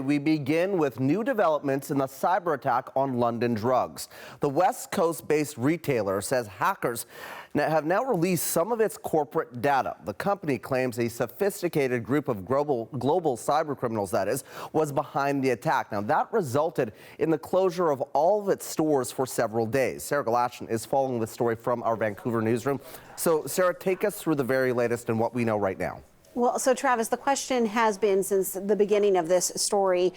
We begin with new developments in the cyber attack on London Drugs. The West Coast-based retailer says hackers have now released some of its corporate data. The company claims a sophisticated group of global cybercriminals, that is, was behind the attack. Now, that resulted in the closure of all of its stores for several days. Sarah Galashan is following the story from our Vancouver newsroom. So, Sarah, take us through the very latest and what we know right now. Well, so Travis, the question has been since the beginning of this story,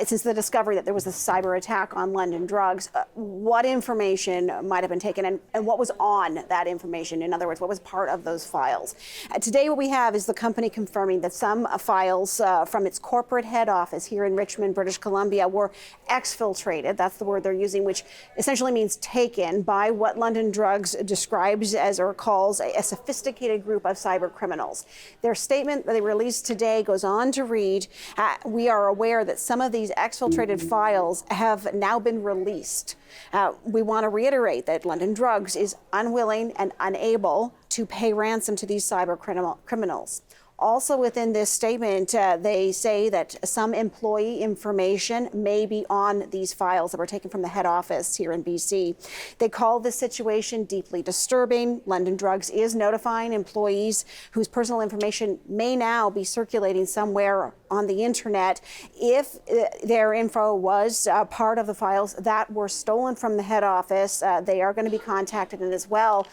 since the discovery that there was a cyber attack on London Drugs, what information might have been taken and what was on that information? In other words, what was part of those files? Today, what we have is the company confirming that some files from its corporate head office here in Richmond, British Columbia, were exfiltrated. That's the word they're using, which essentially means taken by what London Drugs describes as or calls a sophisticated group of cyber criminals. Their statement that they released today goes on to read, we are aware that some of these exfiltrated files have now been released. We want to reiterate that London Drugs is unwilling and unable to pay ransom to these cyber criminals. Also within this statement, they say that some employee information may be on these files that were taken from the head office here in BC. They call this situation deeply disturbing. London Drugs is notifying employees whose personal information may now be circulating somewhere on the internet if their info was part of the files that were stolen from the head office. They are going to be contacted, and as well,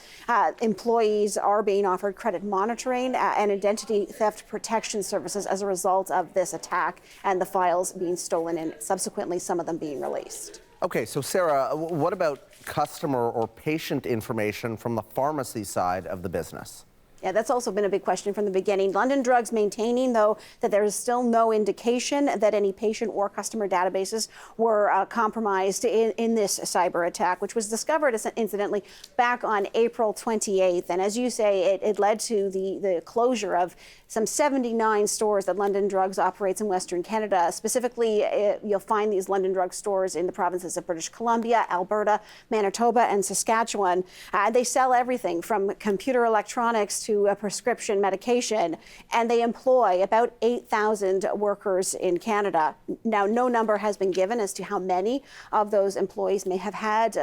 employees are being offered credit monitoring and identity theft protection services as a result of this attack and the files being stolen and subsequently some of them being released. Okay, so Sarah, what about customer or patient information from the pharmacy side of the business? Yeah, that's also been a big question from the beginning. London Drugs maintaining, though, that there is still no indication that any patient or customer databases were compromised in this cyber attack, which was discovered, incidentally, back on April 28th. And as you say, it led to the closure of some 79 stores that London Drugs operates in Western Canada. Specifically, you'll find these London Drugs stores in the provinces of British Columbia, Alberta, Manitoba, and Saskatchewan. They sell everything from computer electronics to a prescription medication, and they employ about 8,000 workers in Canada. Now, no number has been given as to how many of those employees may have had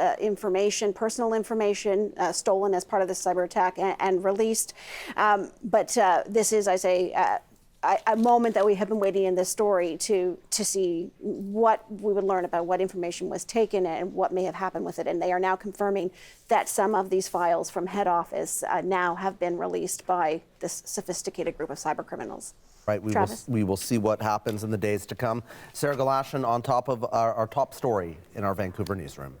personal information stolen as part of this cyber attack and released. But this is, I say, a moment that we have been waiting in this story to see what we would learn about what information was taken and what may have happened with it. And they are now confirming that some of these files from head office now have been released by this sophisticated group of cyber criminals. Right, we will see what happens in the days to come. Sarah Galashan on top of our top story in our Vancouver newsroom.